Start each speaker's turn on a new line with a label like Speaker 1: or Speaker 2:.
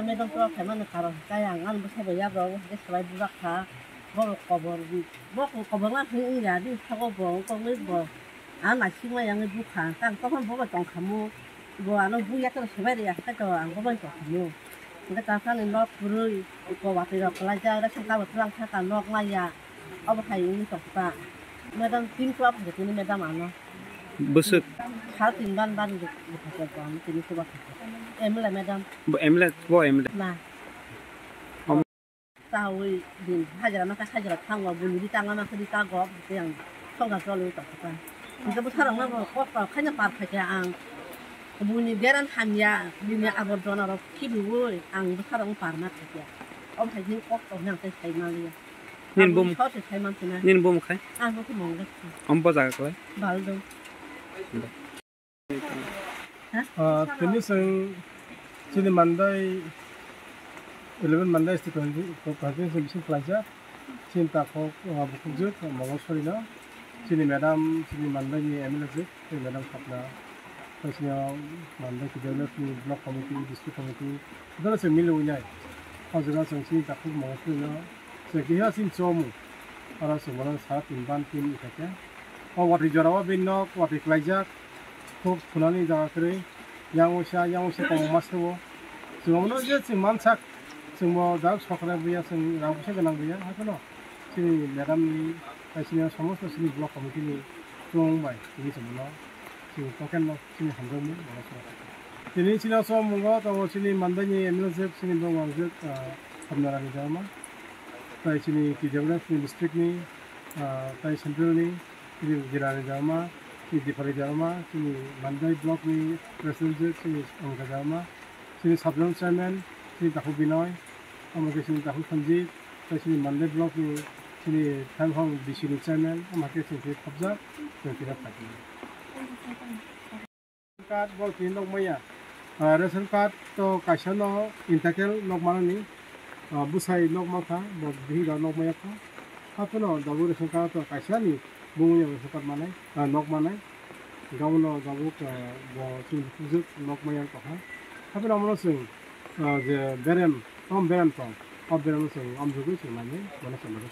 Speaker 1: Medang tua kaman karo kaya ngan bisa bayar dong, dia selain budak ha, baru kabur ngan sih jadi sago bong, kau bong, anak sih mah yang ibu kan, kau kan bawa tong kamu, bawa anak bu ya terus sebar ya, kau ang bawa tong kamu, kita kan ini nok buru, kau waktu itu pelajar, ada kita berperang kita nok maya, apa kayak ini sok medang tim tua begitu ini medang mana?
Speaker 2: Besut.
Speaker 1: Hal timban ban gitu, betul ini coba. Emla medam.
Speaker 2: Emla, emla.
Speaker 1: Nah. Tahu di hajar maka hajar tangwa bulu di tangan maka di tagob yang songa selalu tak kan. Kita besar orang kok kayaknya partai ang bunyi geran hanya dunia abad donar kibu ang besar orang parmat ya. Om haji kok orang yang saya malia.
Speaker 2: Nin bom kai?
Speaker 1: Ah, aku mau nggak.
Speaker 2: Om baca kai?
Speaker 1: Baldo.
Speaker 3: Tadi sini mandai 11 mandai itu kan sini pelajar cinta kok buku jut mau sorry na sini madam sini mandai ni emil jut sini madam kapna sini mandai kita ni block committee district committee itu lah sini milu nyai kalau juga sini takut mau sorry na sekian sini comu orang semua saat timban tim itu kan oh waktu jarawa binok waktu pelajar kok punani jaga kiri yang usia kamu masuk, semua orang je mansak, semua dah sekolah biaya, semua usia kenang biaya, apa no? Sini madam ni, sini semua sini blok komite ni, semua baik, ini semua, sini token no, sini handal ni, sini semua mungkin tahu sini mandai ni emergency sini dong angkat, kamera ni jama, tapi sini kijaran sini district ni, tapi central ni, sini jiran jama. Di Parijama, sini Mandai Block ni President sini Angkajama, sini Sablan Chairman, sini Tahu Binoy, amakai sini Tahu Sanjit, sini Mandai Block ni sini Tanghong Bishini Chairman, amakai sini Kabza, sini tidak lagi. Card bol tinok maya, ration card to kasano intakel nok mana ni, busai nok mata, bol bihi nok maya ka, apa no, dabu ration card to kasani. Bungunya bersukat mana? Nok mana? Gaul lo gaul ke sini khusus nok mana kah? Tapi nama sing je berem, berem tong, berem sing juga sih mana? Mana sama